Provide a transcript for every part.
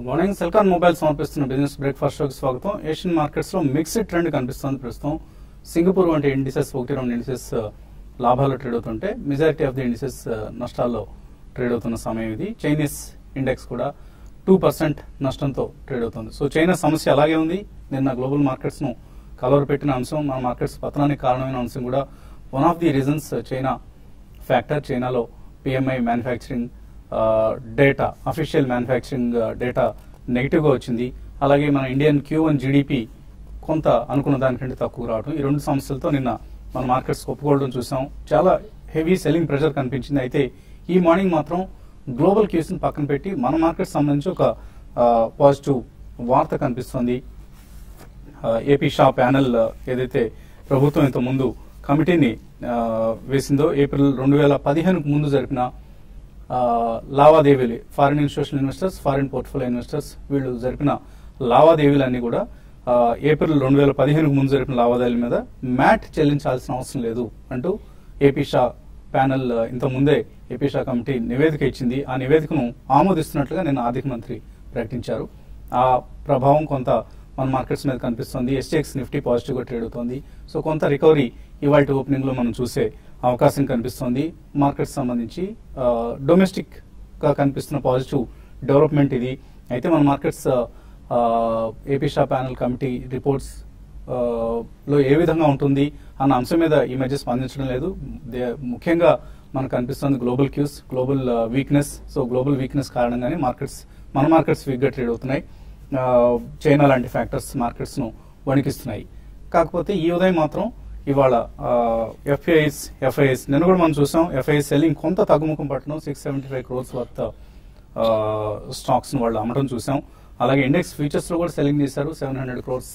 Good morning. Celkon mobile సమర్పిస్తున్న business breakfast షోకి స్వాగతం. ఏషియన్ మార్కెట్స్ లో మిక్స్డ్ ట్రెండ్ కనిపిస్తుంది ప్రస్తుతం. సింగపూర్ వంటి ఇండిసెస్ 1-2 ఇండిసెస్ లాభాల్లో ట్రేడ్ అవుతుంటే మెజారిటీ ఆఫ్ ది ఇండిసెస్ నష్టాల్లో ట్రేడ్ అవుతున్న సమయం ఇది. చైనీస్ ఇండెక్స్ కూడా 2% నష్టంతో ట్రేడ్ అవుతుంది. సో చైనా సమస్య అలాగే ఉంది. నిన్న గ్లోబల్ మార్కెట్స్ ను కలవరపెట్టిన అంశం, మన మార్కెట్స్ పతనానికి కారణమైన అంశం కూడా one of the reasons China factor. చైనాలో PMI manufacturing data, official manufacturing data నెగిటివ్గా వచ్చింది. అలాగే మన ఇండియన్ Q1 జీడిపి కొంత అనుకున్న దానికంటే తక్కువ రావడం, ఈ రెండు సమస్యలతో నిన్న మన మార్కెట్స్ ఒప్పుకోవడం చూసాం. చాలా హెవీ సెల్లింగ్ ప్రెషర్ కనిపించింది. అయితే ఈ మార్నింగ్ మాత్రం గ్లోబల్ క్యూస్ని పక్కన పెట్టి మన మార్కెట్ సంబంధించి ఒక పాజిటివ్ వార్త కనిపిస్తుంది. ఏపీ షా ప్యానెల్ ఏదైతే ప్రభుత్వం ఇంత ముందు కమిటీని వేసిందో, ఏప్రిల్ 2015కు ముందు జరిపిన లావాదేవీలు, foreign institutional investors, foreign portfolio investors వీళ్ళు జరిపిన లావాదేవీలన్నీ కూడా ఏప్రిల్ 2015కు ముందు జరిపిన లావాదేవీల మీద మ్యాట్ చెల్లించాల్సిన అవసరం లేదు అంటూ ఏపీ షా ప్యానెల్ ఇంత ముందే ఏపీ షా కమిటీ నివేదిక ఇచ్చింది. ఆ నివేదికను ఆమోదిస్తున్నట్లుగా నిన్న ఆర్థిక మంత్రి ప్రకటించారు. ఆ ప్రభావం కొంత మన మార్కెట్స్ మీద కనిపిస్తుంది. ఎస్టీఎక్స్ నిఫ్టీ పాజిటివ్ గా ట్రేడ్ అవుతుంది. సో కొంత రికవరీ ఇవాళ ఓపెనింగ్ లో మనం చూసే అవకాశం కనిపిస్తుంది. మార్కెట్స్ సంబంధించి డొమెస్టిక్ గా కనిపిస్తున్న పాజిటివ్ డెవలప్మెంట్ ఇది. అయితే మన markets AP Shah panel committee reports లో ఏ విధంగా ఉంటుంది అన్న అంశం మీద ఈ మధ్య స్పందించడం లేదు. ముఖ్యంగా మనకు కనిపిస్తుంది global cues, global weakness. So global weakness కారణంగానే మన మార్కెట్స్ వీక్ గా ట్రేడ్ అవుతున్నాయి. చైనా లాంటి ఫ్యాక్టర్స్ మార్కెట్స్ ను వణికిస్తున్నాయి. కాకపోతే ఈ ఉదయం మాత్రం ఇవాళ ఎఫ్ఐఎస్ నిన్న కూడా మనం చూసాం. ఎఫ్ఐఎస్ సెల్లింగ్ కొంత తగ్గుముఖం పట్టడం, 675 crores వర్త్ స్టాక్స్ ను వాళ్ళు అమ్మడం చూసాం. అలాగే ఇండెక్స్ ఫ్యూచర్స్ లో కూడా సెల్లింగ్ చేశారు. 700 crores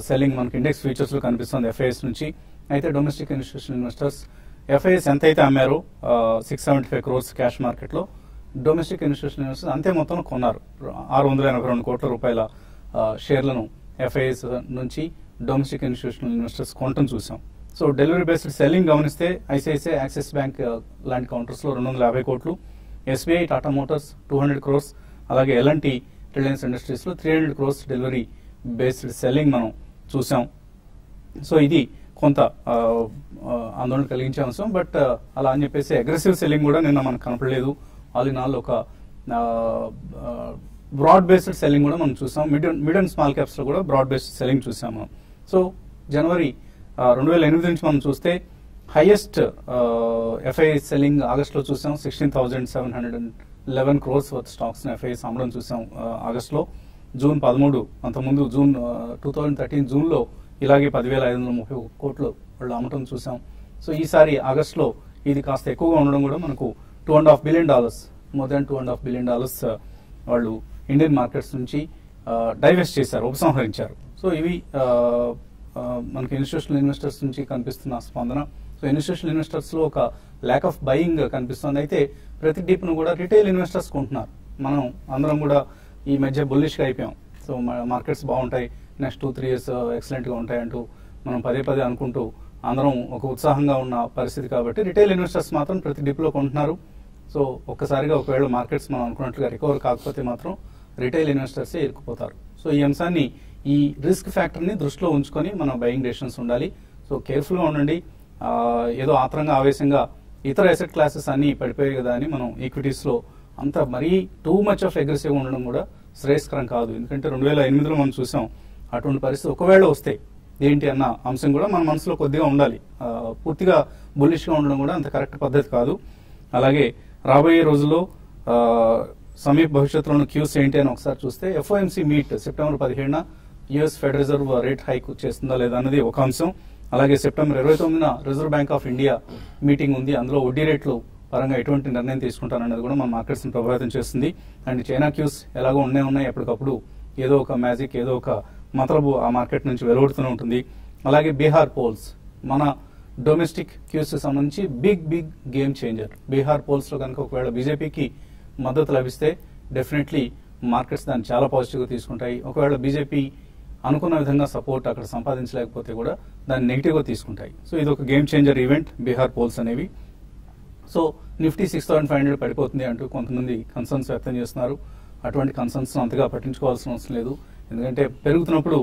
సెల్లింగ్ మనకి ఇండెక్స్ ఫ్యూచర్స్ లో కనిపిస్తుంది ఎఫ్ఐఎస్ నుంచి. అయితే డొమెస్టిక్ ఇన్స్టిట్యూషనల్ ఇన్వెస్టర్స్ ఎఫ్ఐఎస్ ఎంత అయితే అమ్మారో 675 crores క్యాష్ మార్కెట్ లో, డొమెస్టిక్ ఇన్స్టిట్యూషనల్ ఇన్వెస్టర్స్ అంతే మొత్తం కొన్నారు. 682 కోట్ల రూపాయల షేర్లను ఎఫ్ఐఎస్ నుంచి డొమెస్టిక్ ఇన్స్టిట్యూషనల్ ఇన్వెస్టర్స్ కొనటం చూసాం. సో డెలివరీ బేస్డ్ సెల్లింగ్ గమనిస్తే ఐసిఐసిఐ, యాక్సిస్ బ్యాంక్ లాంటి కౌంటర్స్ లో 250 కోట్లు, ఎస్బీఐ, టాటా మోటార్స్ 200 crores, అలాగే ఎల్ఎన్టీ, రిలయన్స్ ఇండస్ట్రీస్ లో 300 crores డెలివరీ బేస్డ్ సెల్లింగ్ మనం చూసాం. సో ఇది కొంత ఆందోళన కలిగించే అంశం. బట్ అలా అని చెప్పేసి అగ్రెసివ్ సెల్లింగ్ కూడా నిన్న మనకు కనపడలేదు. ఆల్ ఇన్ ఆల్ ఒక బ్రాడ్ బేస్డ్ సెల్లింగ్ కూడా మనం చూసాం. మిడ్ అండ్ స్మాల్ క్యాప్స్ లో కూడా బ్రాడ్ బేస్డ్ సెల్లింగ్ చూసాం మనం. సో జనవరి 2008 నుంచి మనం చూస్తే హైయెస్ట్ ఎఫ్ఐఎస్ సెల్లింగ్ ఆగస్ట్ లో చూసాం. 16,711 crores వర్త్ స్టాక్స్ ఎఫ్ఐఎస్ అమ్మడం చూసాం ఆగస్ట్ లో. జూన్ 13, అంతకుముందు జూన్ 2013 జూన్ లో ఇలాగే 10,530 కోట్లు వాళ్ళు అమ్మటం చూసాం. సో ఈసారి ఆగస్ట్ లో ఇది కాస్త ఎక్కువగా ఉండడం కూడా మనకు $2.5 billion, మోర్ దాన్ $2.5 billion వాళ్ళు ఇండియన్ మార్కెట్స్ నుంచి డైవెస్ట్ చేశారు, ఉపసంహరించారు. సో ఇవి మనకి ఇన్స్టిట్యూషనల్ ఇన్వెస్టర్స్ నుంచి కనిపిస్తున్న స్పందన. సో ఇన్స్టిట్యూషనల్ ఇన్వెస్టర్స్ లో ఒక ల్యాక్ ఆఫ్ బయింగ్ కనిపిస్తుంది. అయితే ప్రతి డీప్ ను కూడా రిటైల్ ఇన్వెస్టర్స్ కొంటున్నారు. మనం అందరం కూడా ఈ మధ్య బుల్లిష్ గా అయిపోయాం. సో మార్కెట్స్ బాగుంటాయి, నెక్స్ట్ 2-3 years ఎక్సలెంట్ గా ఉంటాయి అంటూ మనం పదే అనుకుంటూ అందరం ఒక ఉత్సాహంగా ఉన్న పరిస్థితి. కాబట్టి రిటైల్ ఇన్వెస్టర్స్ మాత్రం ప్రతి డిప్ లో కొంటున్నారు. సో ఒక్కసారిగా ఒకవేళ మార్కెట్స్ మనం అనుకున్నట్లుగా రికవర్ కాకపోతే మాత్రం రిటైల్ ఇన్వెస్టర్సే ఇరుక్కుపోతారు. సో ఈ అంశాన్ని, ఈ రిస్క్ ఫ్యాక్టర్ ని దృష్టిలో ఉంచుకొని మన బయింగ్ డెసిషన్స్ ఉండాలి. సో కేర్ఫుల్ గా ఉండండి. ఏదో ఆత్రంగా ఆవేశంగా ఇతర అసెట్ క్లాసెస్ అన్ని పడిపోయాయి కదా అని మనం ఈక్విటీస్ లో అంత మరీ టూ మచ్ ఆఫ్ అగ్రెసివ్ ఉండడం కూడా శ్రేయస్కరం కాదు. ఎందుకంటే 2008లో మనం చూసాం. అటువంటి పరిస్థితి ఒకవేళ వస్తే ఏంటి అన్న అంశం కూడా మన మనసులో కొద్దిగా ఉండాలి. పూర్తిగా బుల్లిష్ గా ఉండడం కూడా అంత కరెక్ట్ పద్ధతి కాదు. అలాగే రాబోయే రోజుల్లో సమీప భవిష్యత్తులో క్యూస్ ఏంటి అని ఒకసారి చూస్తే, ఎఫ్ఓఎంసీ మీట్ సెప్టెంబర్ 17న US Fed Reserve rate hike చేస్తుందా లేదా అన్నది ఒక అంశం. అలాగే సెప్టెంబర్ 29న Reserve Bank of India meeting ఉంది. అందులో వడ్డీ రేట్లు పరంగా ఎటువంటి నిర్ణయం తీసుకుంటారనేది కూడా మన మార్కెట్స్ ని ప్రభావితం చేస్తుంది. అండ్ చైనా క్యూస్ ఎలాగో ఉన్నాయి, ఎప్పటికప్పుడు ఏదో ఒక మ్యాజిక్, ఏదో ఒక మతలబు ఆ మార్కెట్ నుంచి వెలువడుతూనే ఉంటుంది. అలాగే బీహార్ పోల్స్ మన డొమెస్టిక్ క్యూస్ సంబంధించి big game changer. Bihar polls లో కనుక ఒకవేళ బీజేపీకి మద్దతు లభిస్తే డెఫినెట్లీ మార్కెట్స్ దాన్ని చాలా పాజిటివ్ గా తీసుకుంటాయి. ఒకవేళ బీజేపీ అనుకున్న విధంగా సపోర్ట్ అక్కడ సంపాదించలేకపోతే కూడా దాన్ని నెగిటివ్ గా తీసుకుంటాయి. సో ఇది ఒక game changer event Bihar polls అనేవి. సో నిఫ్టీ 6,500 పడిపోతుంది అంటూ కొంతమంది కన్సర్న్స్ వ్యక్తం చేస్తున్నారు. అటువంటి కన్సర్న్స్ అంతగా పట్టించుకోవాల్సిన అవసరం లేదు. ఎందుకంటే పెరుగుతున్నప్పుడు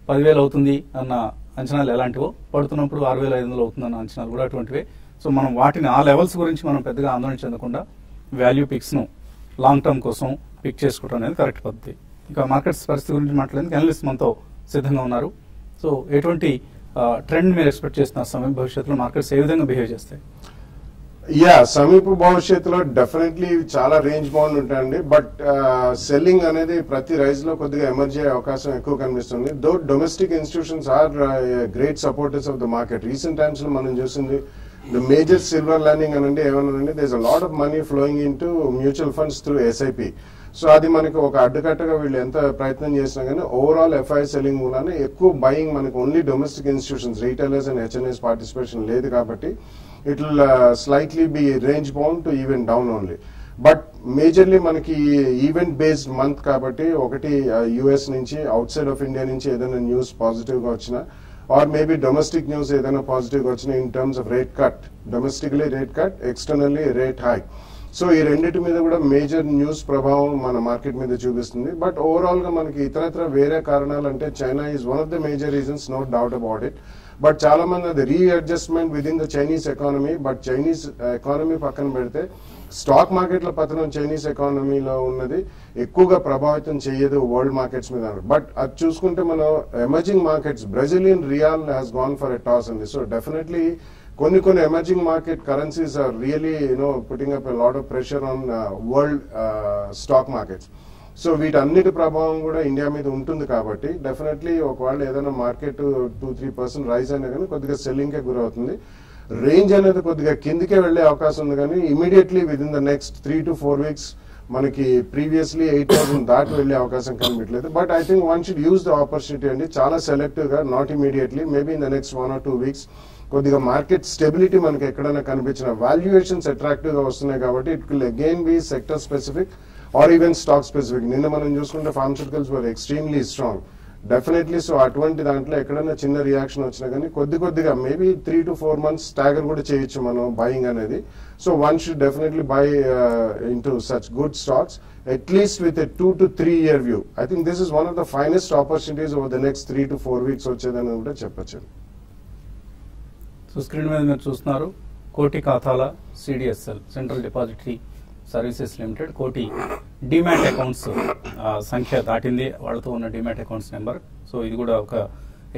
10,000 అవుతుంది అన్న అంచనాలు ఎలాంటివో, పడుతున్నప్పుడు 6,500 అవుతుందన్న అంచనాలు కూడా అటువంటివే. సో మనం వాటిని ఆ లెవెల్స్ గురించి మనం పెద్దగా ఆందోళన చెందకుండా వాల్యూ పిక్స్ను లాంగ్ టర్మ్ కోసం పిక్ చేసుకోవడం అనేది కరెక్ట్ పద్ధతి. ఇంకా మార్కెట్స్ పరిస్థితి గురించి మాట్లాడేందుకు అనలిస్ట్ మనతో సిద్ధంగా ఉన్నారు. సో ఎటువంటి ట్రెండ్ మీరు ఎక్స్పెక్ట్ చేస్తున్నారు? సమీప భవిష్యత్తులో మార్కెట్స్ ఏ విధంగా బిహేవ్ చేస్తాయి? సమీప భవిష్యత్తులో డెఫినెట్లీ చాలా రేంజ్ బౌండ్ ఉంటాయండి. బట్ సెల్లింగ్ అనేది ప్రతి రైజ్ లో కొద్దిగా ఎమర్జీ అయ్యే అవకాశం ఎక్కువ కనిపిస్తుంది. Though domestic institutions are great supporters of the market. Recent times లో మనం చూసింది ద మేజర్ సిల్వర్ లైనింగ్ అనండి ఏమన్నానండి, there is a lot of money flowing into mutual funds through SIP. So అది మనకి ఒక అడ్డుకట్టగా వీళ్ళు ఎంత ప్రయత్నం చేసినా కానీ ఓవరాల్ ఎఫ్ఐ సెల్లింగ్ మూలాన ఎక్కువ బయింగ్ మనకి only domestic institutions, retailers and HNIs participation లేదు కాబట్టి it will slightly be range bound to even down only. But majorly మనకి ఈవెంట్ బేస్డ్ మంత్ కాబట్టి ఒకటి యుఎస్ నుంచి అవుట్ సైడ్ ఆఫ్ ఇండియా నుంచి ఏదైనా న్యూస్ పాజిటివ్ గా వచ్చినా ఆర్ మేబీ డొమెస్టిక్ న్యూస్ ఏదైనా పాజిటివ్ గా వచ్చినా in terms of rate cut, domestically rate cut, externally rate high. So ఈ రెండింటి మీద కూడా మేజర్ న్యూస్ ప్రభావం మన మార్కెట్ మీద చూపిస్తుంది. బట్ ఓవరాల్ గా మనకి ఇతరత్ర వేరే కారణాలు అంటే China is one of the major reasons, no doubt about it. But చాలా మంది అది readjustment within the Chinese economy. But Chinese economy పక్కన పెడితే స్టాక్ మార్కెట్ల పతనం చైనీస్ ఎకానమీలో ఉన్నది ఎక్కువగా ప్రభావితం చేయదు వరల్డ్ మార్కెట్స్ మీద. బట్ అది చూసుకుంటే మనం emerging markets, Brazilian real has gone for a toss అండి. సో డెఫినెట్లీ కొన్ని emerging market currencies are really putting up a lot of pressure on world stock markets. So వీటన్నిటి ప్రభావం కూడా ఇండియా మీద ఉంటుంది కాబట్టి డెఫినెట్లీ ఒకవేళ ఏదైనా మార్కెట్ 2-3% రైజ్ అయినా కానీ కొద్దిగా సెల్లింగ్కే గురవుతుంది. రేంజ్ అనేది కొద్దిగా కిందికే వెళ్లే అవకాశం ఉంది కానీ immediately within the next 3 to 4 weeks మనకి ప్రీవియస్లీ 8,000 దాటి వెళ్లే అవకాశం కనిపించలేదు. But I think one should use the opportunity అండి, చాలా సెలెక్టివ్ గా, not immediately, maybe in the next 1 or 2 weeks కొద్దిగా మార్కెట్ స్టెబిలిటీ మనకి ఎక్కడైనా కనిపించిన వాల్యుయేషన్స్ అట్రాక్టివ్ గా వస్తున్నాయి కాబట్టి it will again be sector specific or even stock specific. నిన్న మనం చూసుకుంటే pharmaceuticals were extremely strong definitely. So అటువంటి దాంట్లో ఎక్కడైనా చిన్న రియాక్షన్ వచ్చినా కానీ కొద్దిగా మేబీ 3 to 4 months స్టాగర్ కూడా చేయొచ్చు మనం బయింగ్ అనేది. So one should definitely by in to such good stocks at least with a 2 to 3 year view. I think this is one of the finest opportunities over the next 3 to 4 weeks వచ్చేదని కూడా చెప్పచ్చు. So screen మీద మీరు చూస్తున్నారు కోటి ఖాతాల CDSL, central depository services limited, కోటి demat accounts సంఖ్య దాటింది వాళ్ళతో ఉన్న డిమాట్ అకౌంట్స్ నెంబర్. సో ఇది కూడా ఒక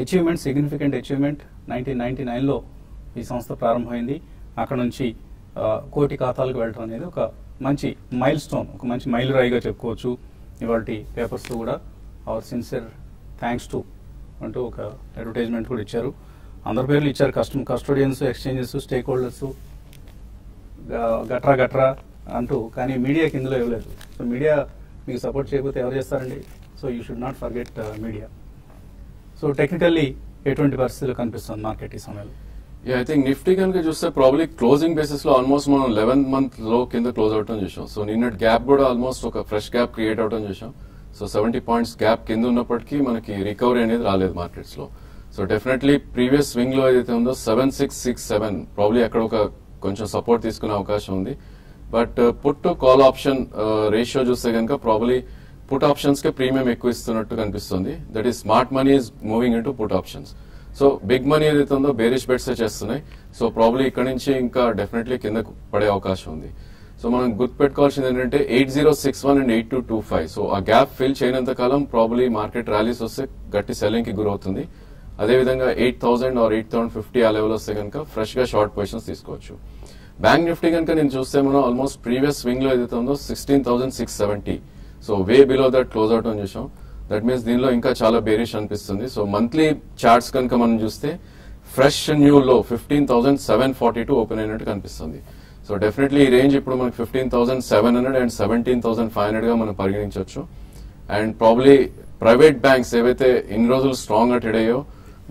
అచీవ్మెంట్, సిగ్నిఫికెంట్ అచీవ్మెంట్. 1999లో ఈ సంస్థ ప్రారంభమైంది. అక్కడ నుంచి కోటి ఖాతాలకు వెళ్ళడం అనేది ఒక మంచి మైల్ స్టోన్, ఒక మంచి మైలురాయిగా చెప్పుకోవచ్చు. ఇవాళ పేపర్స్లో కూడా అవర్ సిన్సియర్ థ్యాంక్స్ టు అంటూ ఒక అడ్వర్టైజ్మెంట్ కూడా ఇచ్చారు. అందరి పేర్లు ఇచ్చారు, కస్టోడియన్స్, ఎక్స్చేంజెస్, స్టేక్ హోల్డర్స్, గట్రా అంటూ. కానీ మీడియాకి ఇందులో ఇవ్వలేదు. సో మీడియా మీకు సపోర్ట్ చేయకపోతే ఎవరు చేస్తారండి? So you should not forget media. So technically ఎటువంటి పరిస్థితులు కనిపిస్తుంది మార్కెట్ ఈ సమయంలో? ఐ థింక్ నిఫ్టీ కనుక చూస్తే ప్రాబ్లీ క్లోజింగ్ బేసిస్ లో ఆల్మోస్ట్ మనం 11th month లో కింద క్లోజ్ అవటం చూసాం. సో నిన్నటి గ్యాప్ కూడా ఆల్మోస్ట్ ఒక ఫ్రెష్ గ్యాప్ క్రియేట్ అవటం చూసాం. సో 70 points గ్యాప్ కింద ఉన్నప్పటికీ మనకి రికవరీ అనేది రాలేదు మార్కెట్స్ లో. సో డెఫినెట్లీ ప్రీవియస్ స్వింగ్ లో ఏదైతే ఉందో 7667 ప్రాబ్లీ అక్కడ ఒక కొంచెం సపోర్ట్ తీసుకునే అవకాశం ఉంది. But put to call option ratio చూస్తే కనుక ప్రాబ్లీ పుట్ ఆప్షన్స్ కే ప్రీమియం ఎక్కువ ఇస్తున్నట్టు కనిపిస్తుంది. That is smart money is moving into put options. So big money ఏదైతే ఉందో బేరిష్ బెట్స్ చేస్తున్నాయి. సో ప్రాబ్లీ ఇక్కడ నుంచి ఇంకా డెఫినెట్లీ కింద పడే అవకాశం ఉంది. సో మనం గుర్తుపెట్టుకోవాల్సింది ఏంటంటే 8061 and 8225. సో ఆ గ్యాప్ ఫిల్ చేయనంత కాలం ప్రాబ్లీ మార్కెట్ ర్యాలీస్ వస్తే గట్టి సెల్లింగ్ కి గురవుతుంది. అదేవిధంగా 8000 or 8050 ఆ లెవెల్ వస్తే కనుక ఫ్రెష్ గా షార్ట్ పొజిషన్స్ తీసుకోవచ్చు. బ్యాంక్ నిఫ్టీ కనుక నేను చూస్తే మనం ఆల్మోస్ట్ ప్రీవియస్ స్వింగ్ లో ఏదైతే ఉందో 16,670. So way below that close out అని చూసాం. దట్ మీన్స్ దీనిలో ఇంకా చాలా బేరిష్ అనిపిస్తుంది. సో మంత్లీ చార్ట్స్ కనుక మనం చూస్తే ఫ్రెష్ న్యూ లో 15,742 ఓపెన్ అయినట్టు కనిపిస్తుంది. సో డెఫినెట్లీ ఈ రేంజ్ ఇప్పుడు మనకి 15,700 and 17,500 గా మనం పరిగణించవచ్చు. అండ్ ప్రాబ్లీ ప్రైవేట్ బ్యాంక్స్ ఏవైతే ఇన్ని రోజులు స్ట్రాంగ్ గా ట్రేడ్ అయ్యో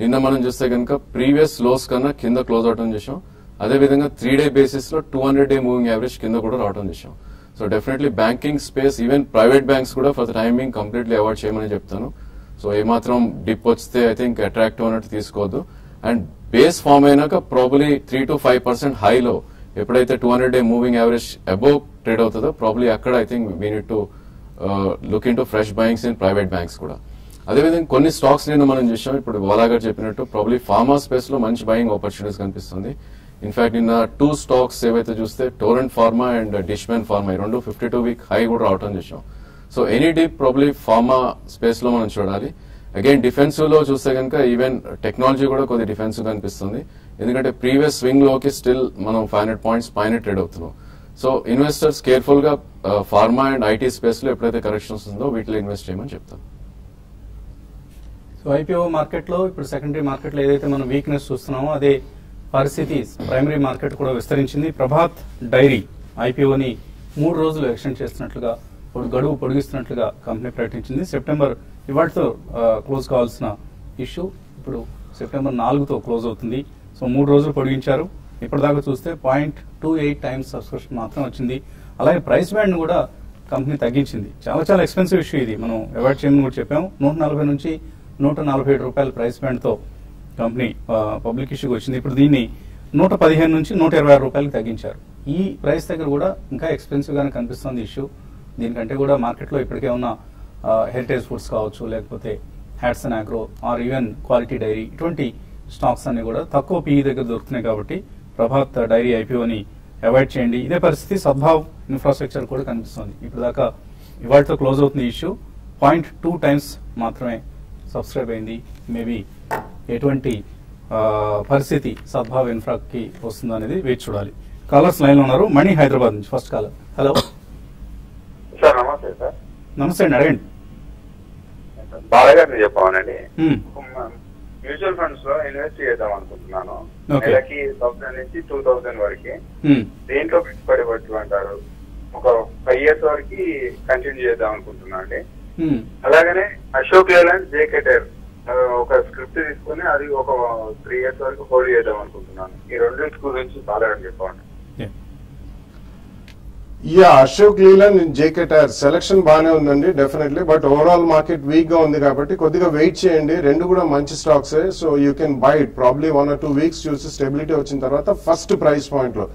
నిన్న మనం చూస్తే కనుక ప్రీవియస్ లోస్ కన్నా కింద క్లోజ్ అవటం చేసాం. అదేవిధంగా 3-day బేసిస్ లో 200-day మూవింగ్ యావరేజ్ కింద కూడా రావడం చేసాం. So definitely banking space even private banks కూడా for the timing completely avoid చేయమని చెప్తాను. సో ఏమాత్రం డిప్ వస్తే ఐ థింక్ అట్రాక్టివ్ అన్నట్టు తీసుకోవద్దు. అండ్ బేస్ ఫామ్ అయినాక ప్రాబ్లీ 3 to 5% హైలో ఎప్పుడైతే 200-day moving average above trade అవుతుందో ప్రాబ్లీ అక్కడ I think we need to look in to fresh beings in private banks కూడా. అదేవిధంగా కొన్ని స్టాక్స్ నేను మనం చూసాం, ఇప్పుడు బాలా గారు చెప్పినట్టు ప్రాబ్లీ ఫార్మా స్పేస్ లో మంచి బయింగ్ ఆపర్చునిటీస్ కనిపిస్తుంది. ఇన్ఫాక్ట్ నిన్న 2 స్టాక్స్ ఏవైతే చూస్తే torrent pharma and Dishman pharma ఈ రెండు 52-week హై కూడా రావటం చూసాం. So any deep probably pharma space లో మనం చూడాలి. అగైన్ డిఫెన్సివ్ లో చూస్తే కనుక ఈవెన్ టెక్నాలజీ కూడా కొద్ది డిఫెన్సివ్ కనిపిస్తుంది, ఎందుకంటే ప్రీవియస్ స్వింగ్ లోకి స్టిల్ మనం 500 points పైన ట్రేడ్ అవుతున్నాం. సో ఇన్వెస్టర్స్ కేర్ఫుల్ గా ఫార్మా అండ్ ఐటీ స్పేస్ లో ఎప్పుడైతే కరెక్షన్స్ ఉందో వీటిలో ఇన్వెస్ట్ చేయమని చెప్తాను. సో ఐపీఓ మార్కెట్ లో ఇప్పుడు సెకండరీ మార్కెట్ లో ఏదైతే మనం వీక్నెస్ చూస్తున్నామో అదే పరిస్థితి ప్రైమరీ మార్కెట్ కూడా విస్తరించింది. ప్రభాత్ డైరీ ఐపీఓని 3 రోజులు ఎక్స్టెండ్ చేస్తున్నట్లుగా గడువు పొడిగిస్తున్నట్లుగా కంపెనీ ప్రకటించింది. సెప్టెంబర్ ఇవాటితో క్లోజ్ కావాల్సిన ఇష్యూ ఇప్పుడు సెప్టెంబర్ 4తో క్లోజ్ అవుతుంది. సో 3 రోజులు పొడిగించారు. ఇప్పటిదాకా చూస్తే 0.28 times సబ్స్క్రిప్షన్ మాత్రం వచ్చింది. అలాగే ప్రైస్ బ్యాండ్ కూడా కంపెనీ తగ్గించింది. చాలా చాలా ఎక్స్పెన్సివ్ ఇష్యూ ఇది, మనం అవాయిడ్ చేయమని కూడా చెప్పాము. 140 నుంచి 147 రూపాయల ప్రైస్ బ్యాండ్ తో కంపెనీ పబ్లిక్ ఇష్యూకి వచ్చింది. ఇప్పుడు దీన్ని 115 నుంచి 126 రూపాయలకి తగ్గించారు. ఈ ప్రైస్ దగ్గర కూడా ఇంకా ఎక్స్పెన్సివ్ గానే కనిపిస్తుంది ఇష్యూ. దీనికంటే కూడా మార్కెట్ లో ఇప్పటికే ఉన్న హెరిటేజ్ ఫుడ్స్ కావచ్చు, లేకపోతే Hatsun Agro or even Quality Dairy, ఇటువంటి స్టాక్స్ అన్ని కూడా తక్కువ పీఈ దగ్గర దొరుకుతున్నాయి. కాబట్టి ప్రభాత్ డైరీ ఐపీఓని అవాయిడ్ చేయండి. ఇదే పరిస్థితి సద్భావ్ ఇన్ఫ్రాస్ట్రక్చర్ కూడా కనిపిస్తుంది. ఇప్పుడు దాకా ఇవాటితో క్లోజ్ అవుతుంది ఇష్యూ. 0.2 times మాత్రమే సబ్స్క్రైబ్ అయింది. మేబీ ఎటువంటి పరిస్థితి సద్భావ్ ఇన్ఫ్రాకి వస్తుందో అనేది వేచి చూడాలి. కాలర్స్ లైన్ లో ఉన్నారు. మణి హైదరాబాద్ నుంచి ఫస్ట్ కాలర్. Hello sir. నమస్తే సార్. నమస్తే అండి, అడగండి. బాలగారిని చెప్పానండి. మ్యూచువల్ ఫండ్స్ లో ఇన్వెస్ట్ చేద్దాం అనుకుంటున్నాను. నెలకి 1000 నుంచి 2000 వరకు. దేంట్లో పెట్టుబడి పెట్టమంటారు? ఒక 5 years వరకు కంటిన్యూ చేద్దాం అనుకుంటున్నా అండి. అలాగనే అశోక్ లేలాండ్ జేకేటర్ ఒక స్క్రిప్ట్ తీసుకుని అది ఒక 3 years వరకు హోల్డ్ చేద్దాం అనుకుంటున్నాను. ఈ రెండింటి గురించి బాలగారిని చెప్పండి. Ashok Leyland JK Tyre selection బాగానే ఉందండి definitely. But overall market weak గా ఉంది కాబట్టి కొద్దిగా వెయిట్ చేయండి. రెండు కూడా మంచి stocks. So you can buy it probably 1 or 2 weeks చూసి స్టెబిలిటీ వచ్చిన తర్వాత ఫస్ట్ ప్రైస్ పాయింట్ లో.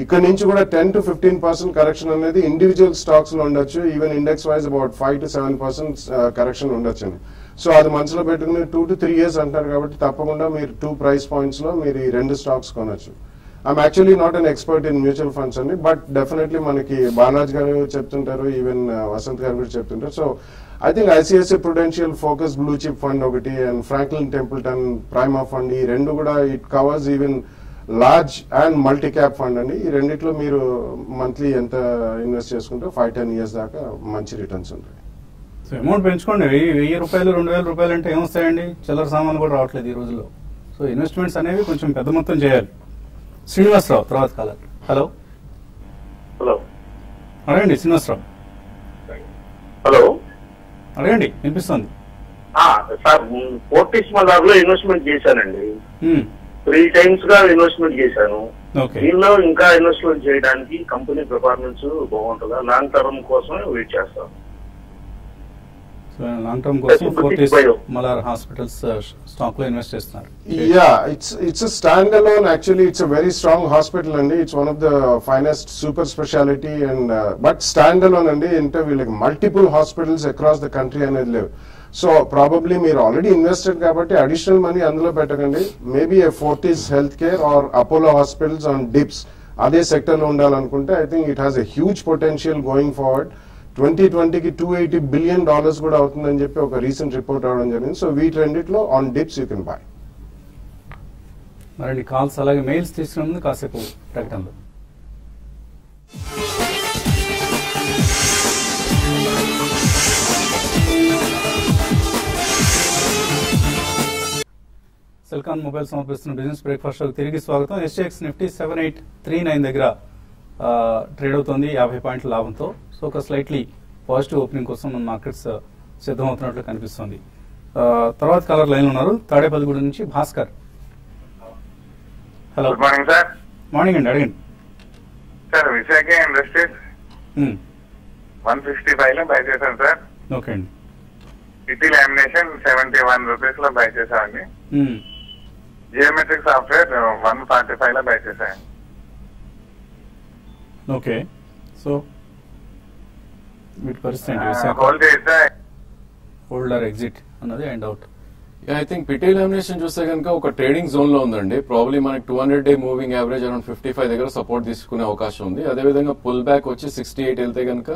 ఇక్కడ నుంచి కూడా 10 to 15% కరెక్షన్ అనేది ఇండివిజువల్ స్టాక్స్ లో ఉండొచ్చు. Even index wise about 5 to 7% correction ఉండొచ్చు అండి. సో అది మనసులో పెట్టుకుని 2 to 3 years అంటారు కాబట్టి తప్పకుండా మీరు 2 price points లో మీరు ఈ 2 స్టాక్స్ కొనొచ్చు. I'm actually not an expert in mutual funds అండి, బట్ డెఫినెట్లీ మనకి బాలాజ్ గారు చెప్తుంటారు, ఈవెన్ వసంత్ గారు కూడా చెప్తుంటారు. So I think ICICI Prudential Focus blue chip fund ఒకటి and Franklin Templeton Prima fund, ఈ రెండు కూడా it covers even large and multi cap fund అండి. ఈ రెండిట్లో మీరు మంత్లీ ఎంత ఇన్వెస్ట్ చేసుకుంటే 5-10 years దాకా మంచి రిటర్న్స్ ఉంటాయి. సో అమౌంట్ పెంచుకోండి. 1000 రూపాయలు 2000 రూపాయలు అంటే ఏమొస్తాయండి? చిల్లర సామాన్లు కూడా రావట్లేదు ఈ రోజుల్లో. సో ఇన్వెస్ట్మెంట్స్ అనేవి కొంచెం పెద్ద మొత్తం చేయాలి. శ్రీనివాసరావు తర్వాత కాలర్. హలో హలో అడగండి శ్రీనివాసరావు. హలో అడగండి, వినిపిస్తుంది. సార్, ఫోర్టిస్ మదార్ లో ఇన్వెస్ట్మెంట్ చేశానండి. 3 times గా ఇన్వెస్ట్మెంట్ చేశాను. దీనిలో ఇంకా ఇన్వెస్ట్మెంట్ చేయడానికి కంపెనీ పెర్ఫార్మెన్స్ బాగుంటుందా? లాంగ్ టర్మ్ కోసమే వెయిట్ చేస్తాను. లాంగ్ టర్మ్ కోసం ఫోర్టిస్ మలార్ హాస్పిటల్స్ స్టాక్ లో ఇన్వెస్ట్ చేస్తున్నారు. It's a standalone. Actually, it's a very strong hospital and it's one of the finest super specialty and but standalone and into like multiple hospitals across the country and live. So probably మీరు already invested కాబట్టి additional money అందులో పెట్టకండి. Maybe a Fortis Healthcare or Apollo Hospitals on dips అదే sector లో ఉండాలనుకుంటే I think it has a huge potential going forward. 2020కి $280 billion కూడా అవుతుందని చెప్పి ఒక రీసెంట్ రిపోర్ట్ అవడం జరిగింది. సో వీటి రెండిట్లో on dips you can by. మరి కాల్స్ అలాగే మెయిల్స్ తీసుకున్న కాసేపు ప్రకటనలు. సెల్కాన్ మొబైల్ సమర్పిస్తున్న బిజినెస్ బ్రేక్ఫాస్ట్ షోకి తిరిగి స్వాగతం. ఎస్జీఎక్స్ నిఫ్టీ 7839 దగ్గర ట్రేడ్ అవుతోంది 50 పాయింట్ల లాభంతో. సో ఒక స్లైట్లీ పాజిటివ్ ఓపెనింగ్ కోసం మన మార్కెట్స్ సిద్ధమవుతున్నట్లు కనిపిస్తుంది. తర్వాత కలర్ లైన్ ఉన్నారు తాడేపల్లిగూడ నుంచి Bhaskar. Hello, good morning sir. Morning అండి, అడగండి సార్. విశాఖ ఇండస్ట్రీస్ 155 లో బై చేశాను సార్. ఓకే అండి. సిటీ లామినేషన్ 71 రూపీస్ లో బై చేశామండి. జియోమెట్రిక్ సాఫ్ట్వేర్ 145 లో బై చేశాను. ఓకే. సో వీటి పరిస్థితి హోల్డ్ చేస్తే హోల్డర్ ఎగ్జిట్ అన్నది and out. I think PT lamination చూస్తే కనుక ఒక ట్రేడింగ్ జోన్ లో ఉందండి. ప్రాబ్లీ మనకి 200-day మూవింగ్ యావరేజ్ అరౌండ్ 55 దగ్గర సపోర్ట్ తీసుకునే అవకాశం ఉంది. అదేవిధంగా పుల్ బ్యాక్ వచ్చి 68 వెళ్తే కనుక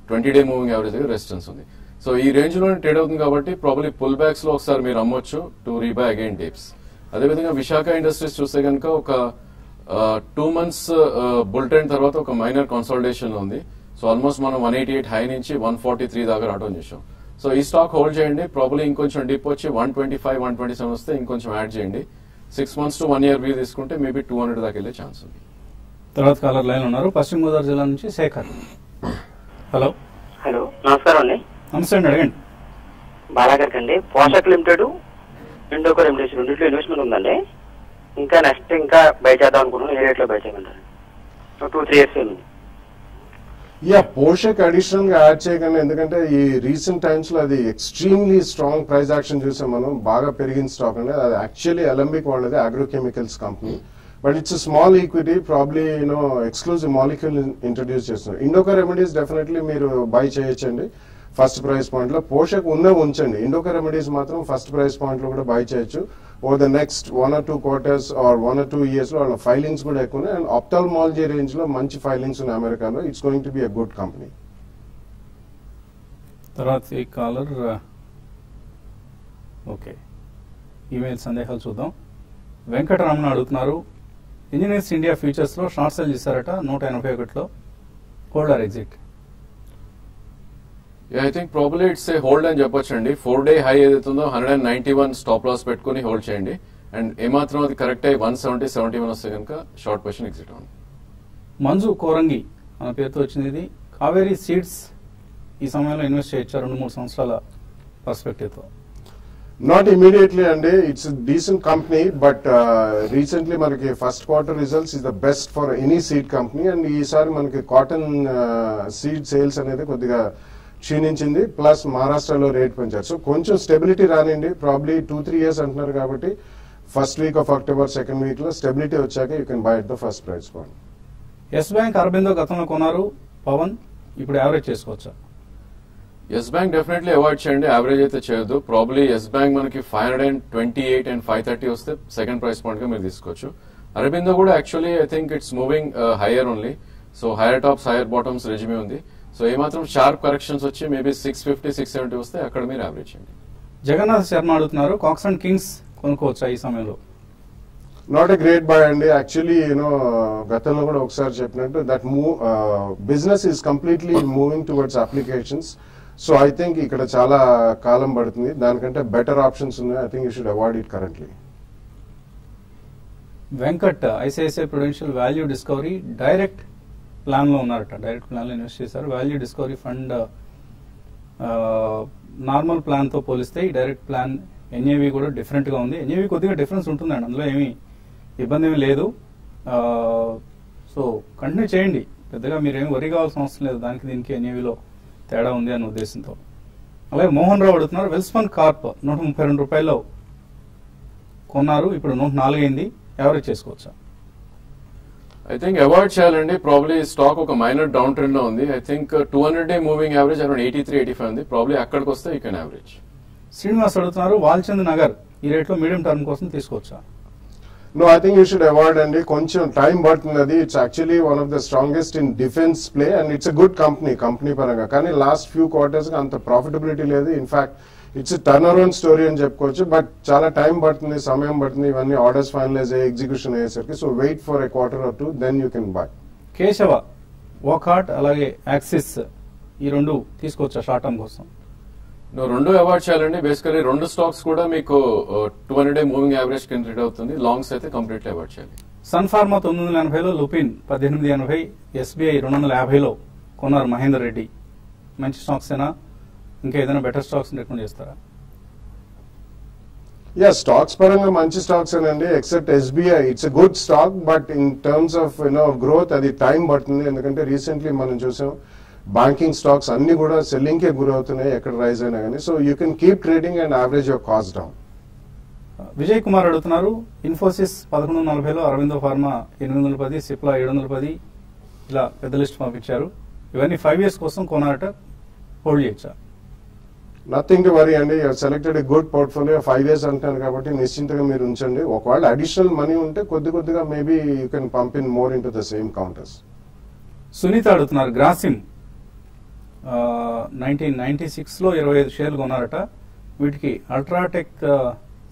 20-day మూవింగ్ యావరేజ్ దగ్గర రెసిస్టెన్స్ ఉంది. సో ఈ రేంజ్ లోనే ట్రేడ్ అవుతుంది కాబట్టి ప్రాబ్లీ పుల్ బ్యాక్స్ లో ఒకసారి మీరు అమ్మొచ్చు టు రీబై అగైన్ డిప్స్. అదేవిధంగా విశాఖ ఇండస్ట్రీస్ చూస్తే కనుక ఒక 2 months బుల్ ట్రెండ్ తర్వాత ఒక మైనర్ కన్సాలిడేషన్ ఉంది. సో ఆల్మోస్ట్ మనం 188 హై నుంచి 143 దాకా రావడం చూసాం. సో ఈ స్టాక్ హోల్డ్ చేయండి. ప్రాబ్లీ ఇంకొంచెం డిప్ వచ్చి 125, 127 వస్తే ఇంకొంచెం యాడ్ చేయండి. 6 months to 1 year వ్యూ తీసుకుంటే మేబీ 200 దాకా వెళ్ళే ఛాన్స్ ఉంది. తర్వాత కాలర్ లైన్ ఉన్నారు, పశ్చిమ గోదావరి జిల్లా నుంచి శేఖర్. హలో హలో నమస్కారం అండి. నమస్తే అండి, అడగండి. బాలాగర్ అండి. పోషక్ లిమిటెడ్, ఇండోకో రెమిడీస్ రెండింటిలో ఇన్వెస్ట్మెంట్ ఉందండి. ఇంకా నెక్స్ట్ ఇంకా బై చేద్దాం అనుకుంటున్నాను. ఏ రేట్ లో బై చేయమంటారు? 2-3 years ఉంది. పోషక్ అడిషనల్ గా యాడ్ చేయకండి, ఎందుకంటే ఈ రీసెంట్ టైమ్స్ లో అది ఎక్స్ట్రీమ్లీ స్ట్రాంగ్ ప్రైస్ యాక్షన్ చూసాం మనం. బాగా పెరిగిన స్టాక్ అండి. అది యాక్చువల్లీ అలంబిక్ వాళ్ళది, agrochemicals company. But it's small equity, probably exclusive molecule introduce చేస్తున్నారు. ఇండోకో రెమెడీస్ డెఫినెట్లీ మీరు బై చేయొచ్చండి ఫస్ట్ ప్రైస్ పాయింట్ లో. పోషక్ ఉంచండి. ఇండోకో రెమెడీస్ మాత్రం ఫస్ట్ ప్రైస్ పాయింట్ లో కూడా బై చేయొచ్చు. Over the next 1 or 2 quarters or 1 or 2 years లో వాళ్ళ ఫైలింగ్స్ కూడా ఎక్కువ ఉన్నాయి. అండ్ ఆప్థాల్మాలజీ రేంజ్ లో మంచి ఫైలింగ్స్ ఉన్నాయి అమెరికాలో. It's going to be a good company. తర్వాత ఈ కాలర్ ఓకే, ఈమెయిల్ సందేహాలు చూద్దాం. వెంకటరమణ అడుగుతున్నారు, ఇంజనీర్స్ ఇండియా ఫ్యూచర్స్ లో షార్ట్ సెల్ చేశారట 181లో, hold or exit. I think probably it's a hold అని చెప్పొచ్చండి. 4-day హై ఏదైతుందో 191 స్టాప్ లాస్ పెట్టుకుని హోల్డ్ చేయండి. అండ్ ఏమాత్రం అది కరెక్ట్ అయ్యి 170, 71 వస్తే కనుక షార్ట్ పొజిషన్ ఎగ్జిట్ అవ్వండి. మంజు కోరంగి మన పేరుతో వచ్చింది ఇది. కావేరీ సీడ్స్ ఈ సమయంలో ఇన్వెస్ట్ చేయొచ్చా 2-3 సంవత్సరాల పర్స్పెక్టివ్ తో? నాట్ ఇమీడియట్లీ అండి. It's decent company, but recently మనకి first quarter results is the best for any seed company. And ఈసారి మనకి కాటన్ సీడ్ సేల్స్ అనేది కొద్దిగా క్షీణించింది. ప్లస్ మహారాష్ట్రలో రేట్ పెంచారు. సో కొంచెం స్టెబిలిటీ రానిండి. ప్రాబ్లీ 2-3 years అంటున్నారు కాబట్టి first week of October, second week లో స్టెబిలిటీ వచ్చాక you can buy at the first price point. Yes Bank, Aurobindo గతంలో కొన్నారు పవన్, ఇప్పుడు యావరేజ్ చేసుకోవచ్చా? ఎస్ బ్యాంక్ డెఫినెట్లీ అవాయిడ్ చేయండి, యావరేజ్ అయితే చేయొద్దు. ప్రాబ్లీ ఎస్ బ్యాంక్ మనకి 528 and 530 వస్తే సెకండ్ ప్రైస్ పాయింట్ గా మీరు తీసుకోవచ్చు. అరబిందో కూడా actually I think it's moving hire only. So hire tops, hire bottoms resume ఉంది. సో ఏమాత్రం షార్ప్ కరెక్షన్స్ వచ్చి మేబీ 650, 670 వస్తే అక్కడ మీరు యావరేజ్ చేయండి. జగన్నాథ్ శర్మ అడుగుతున్నారు, కాక్స్ అండ్ కింగ్స్ కొనుక్కోవచ్చా ఈ సమయంలో? నాట్ ఎ గ్రేట్ బై అండి. యాక్చువల్లీ గతంలో కూడా ఒకసారి చెప్పినట్టు that business is completely moving towards applications. So I think ఇక్కడ చాలా కాలం పడుతుంది. దానికంటే బెటర్ ఆప్షన్స్ ఉన్నాయి. I think you should avoid it currently. Venkat, ICICI Prudential value discovery direct plan లో ఉన్నారట. డైరెక్ట్ ప్లాన్ లో ఇన్వెస్ట్ చేశారు. Value discovery fund normal plan తో పోలిస్తే ఈ డైరెక్ట్ ప్లాన్ ఎన్ఏవి కూడా డిఫరెంట్ గా ఉంది. ఎన్ఏవి కొద్దిగా డిఫరెన్స్ ఉంటుందండి, అందులో ఏమీ ఇబ్బంది ఏమీ లేదు. సో కంటిన్యూ చేయండి, పెద్దగా మీరేమి వరి కావాల్సిన అవసరం లేదు. దానికి దీనికి ఎన్ఏవిలో తేడా ఉంది అనే ఉద్దేశంతో. అలాగే మోహన్ రావు అడుగుతున్నారు, వెల్స్పన్ కార్ప్ 132 రూపాయల్లో కొన్నారు, ఇప్పుడు 104 అయింది, యావరేజ్ చేసుకోవచ్చా? ఐ థింక్ అవాయిడ్ చేయాలండి. ప్రాబ్లీ స్టాక్ ఒక మైనర్ డౌన్ ట్రెండ్ లో ఉంది. I think 200-day moving average around 83, 85 ఉంది. ప్రాబ్లీ అక్కడికి వస్తే యూ కెన్ యావరేజ్. శ్రీనివాస్ అడుగుతున్నారు, వాల్చంద్ నగర్ ఈ రేట్ లో మీడియం టర్మ్ కోసం తీసుకోవచ్చా? No, I think you should avoid అండి. కొంచెం టైం పడుతుంది. అది it's actually one of the strongest in defence play and it's a good company పరంగా. కానీ లాస్ట్ ఫ్యూ క్వార్టర్స్ అంత ప్రాఫిటబిలిటీ లేదు. In fact it's turn around story అని చెప్పుకోవచ్చు. బట్ చాలా టైం పడుతుంది, సమయం పడుతుంది. ఇవన్నీ ఆర్డర్స్ ఫైనలైజ్ అయ్యి ఎగ్జిక్యూషన్ అయ్యేసరికి. So wait for a quarter or 2, then you can buy. Keshava, వాకాట్ అలాగే యాక్సిస్ ఈ రెండు తీసుకోవచ్చా షార్ట్ టర్మ్ కోసం? రెండు అవాయిడ్ చేయాలండి. బేసికలీ రెండు స్టాక్స్ కూడా మీకు 200-day మూవింగ్ యావరేజ్ కింద ట్రేడ్ అవుతుంది. లాంగ్స్ అయితే కంప్లీట్లీ అవాయిడ్ చేయాలి. సన్ ఫార్మా 980లో, లుపిన్ 1880, ఎస్బీఐ 250లో కొన్నారు మహేందర్ రెడ్డి. మంచి స్టాక్స్ ఏనా? ఇంకా ఏదైనా బెటర్ స్టాక్స్ రికమెండ్ చేస్తారా? స్టాక్స్ పరంగా మంచి స్టాక్స్ అండి. Except SBI it's a good stock, but in terms of growth అది టైం పడుతుంది. ఎందుకంటే రీసెంట్లీ మనం చూసాం బ్యాంకింగ్ స్టాక్స్ అన్ని కూడా సెల్లింగ్ కే గురవుతున్నాయి ఎక్కడ రైజ్ అయినా కానీ. So you can keep trading and average your cost down. Vijay Kumar అడుగుతున్నారు, ఇన్ఫోసిస్ 1140లో, అరవిందో ఫార్మా 810, సిప్లా 710 ఇలా పెద్ద లిస్ట్ పంపించారు. ఇవన్నీ 5 years కోసం కొనారట. హోల్డ్ చేయొచ్చా? నథింగ్ టు వరీ అండి. సెలెక్టెడ్ గుడ్ పోర్ట్ఫోలియో 5 years అంటాను కాబట్టి నిశ్చింతగా మీరు ఉంచండి. ఒకవేళ అడిషనల్ మనీ ఉంటే కొద్దిగా maybe you can pump in more into the same counters. Sunitha అడుగుతున్నారు, గ్రాసిమ్ 1996లో 25 షేర్లు కొన్నారట, వీటికి అల్ట్రాటెక్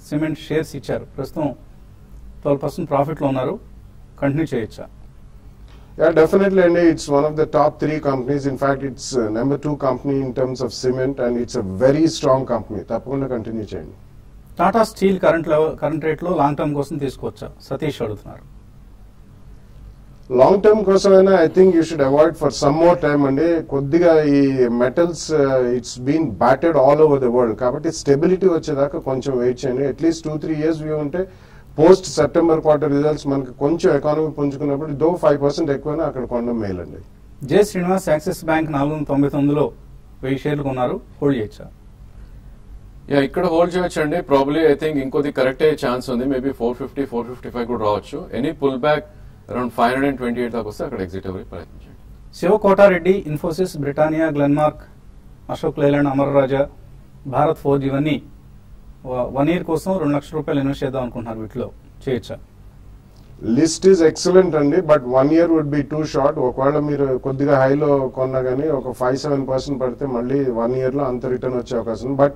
సిమెంట్ షేర్స్ ఇచ్చారు, ప్రస్తుతం 12% ప్రాఫిట్లో ఉన్నారు, కంటిన్యూ చేయొచ్చా? Yeah, definitely, and it's one of the top 3 companies. In fact, it's number 2 company in terms of cement, and it's a very strong company. తప్పకుండా continue చేయండి. Tata Steel current రేట్లో long term కోసం తీసుకోవచ్చా? సతీష్ అడుగుతున్నారు. లాంగ్ టర్మ్ కోసమైనా I think you should avoid for some more time అండి. కొద్దిగా ఈ metals it's been batted all over the world, కాబట్టి స్టెబిలిటీ వచ్చేదాకా కొంచెం వెయిట్ చేయండి. అట్లీస్ట్ 2-3 years వ్యూ ఉంటే పోస్ట్ సెప్టెంబర్ క్వార్టర్ రిజల్ట్స్ మనకి కొంచెం ఎకానమీ పుంజుకున్నప్పుడు 5% ఎక్కువైనా అక్కడ కొనడం మేలండి. జే శ్రీనివాస్ యాక్సిస్ బ్యాంక్ 499లో 1000 షేర్లు కొన్నారు, హోల్డ్ చేయొచ్చా? ఇక్కడ హోల్డ్ చేయొచ్చు అండి. ప్రాబ్లీ ఐ థింక్ ఇంకోది కరెక్ట్ అయ్యే ఛాన్స్ ఉంది. మేబీ 450, 455 కూడా రావచ్చు. ఎనీ పుల్ బ్యాక్ అరౌండ్ 528 దాకా వస్తే అక్కడ ఎగ్జిట్ అవ్వే ప్రయత్నించండి. శివకోటారెడ్డి, ఇన్ఫోసిస్, బ్రిటానియా, గ్లెన్మార్క్, అశోక్ లేలాండ్, అమర్ రాజా, భారత్ ఫోర్జ్ ఇవన్నీ 1 year కోసం 2 లక్షల రూపాయలు ఇన్వెస్ట్ చేద్దాం అనుకుంటున్నారు, వీటిలో చేయొచ్చా? లిస్ట్ ఈజ్ ఎక్సలెంట్ అండి, but 1 year would be too short. ఒకవేళ మీరు కొద్దిగా హైలో కొన్నా కానీ ఒక 5-7% పడితే మళ్ళీ 1 year లో అంత రిటర్న్ వచ్చే అవకాశం ఉంది. బట్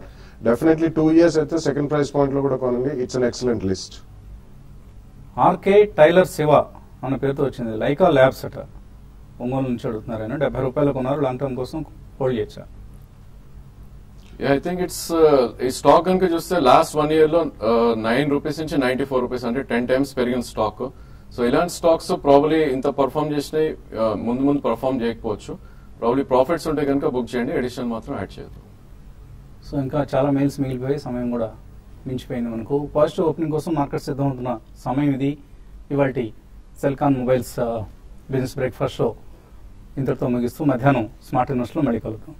డెఫినెట్లీ 2 years అయితే సెకండ్ ప్రైస్ పాయింట్ లో కూడా కొనండి. It's an excellent list. RK Tailor Shiva అన్న పేరుతో వచ్చింది, లైకా ల్యాబ్స్ అట, ఒంగోలు నుంచి అడుగుతున్నారు. ఆయన 70 రూపాయలు కొన్నారు, లాంగ్ టర్మ్ కోసం హోల్డ్ చేయొచ్చా? ఐ థింక్ ఇట్స్ ఈ స్టాక్ కనుక చూస్తే లాస్ట్ 1 year లో 9 రూపీస్ నుంచి 94 రూపీస్, అంటే 10 times పెరిగిన స్టాక్. సో ఇలాంటి స్టాక్స్ ప్రాబ్లీ ఇంత పర్ఫార్మ్ చేసినాయి, ముందు పర్ఫార్మ్ చేయకపోవచ్చు. ప్రాబ్లీ ప్రాఫిట్స్ ఉంటే కనుక బుక్ చేయండి, ఎడిషన్ మాత్రం యాడ్ చేయొద్దు. సో ఇంకా చాలా మెయిల్స్ మిగిలిపోయి సమయం కూడా మించిపోయింది మనకు. పాజిటివ్ ఓపెనింగ్ కోసం మార్కెట్ సిద్ధమవుతున్న సమయం ఇది. ఇవాల్టి Celkon mobiles business breakfast show ఇంతటితో ముగిస్తూ మధ్యాహ్నం స్మార్ట్ ఇన్వెస్ట్లో మళ్ళీ కలుద్దాం.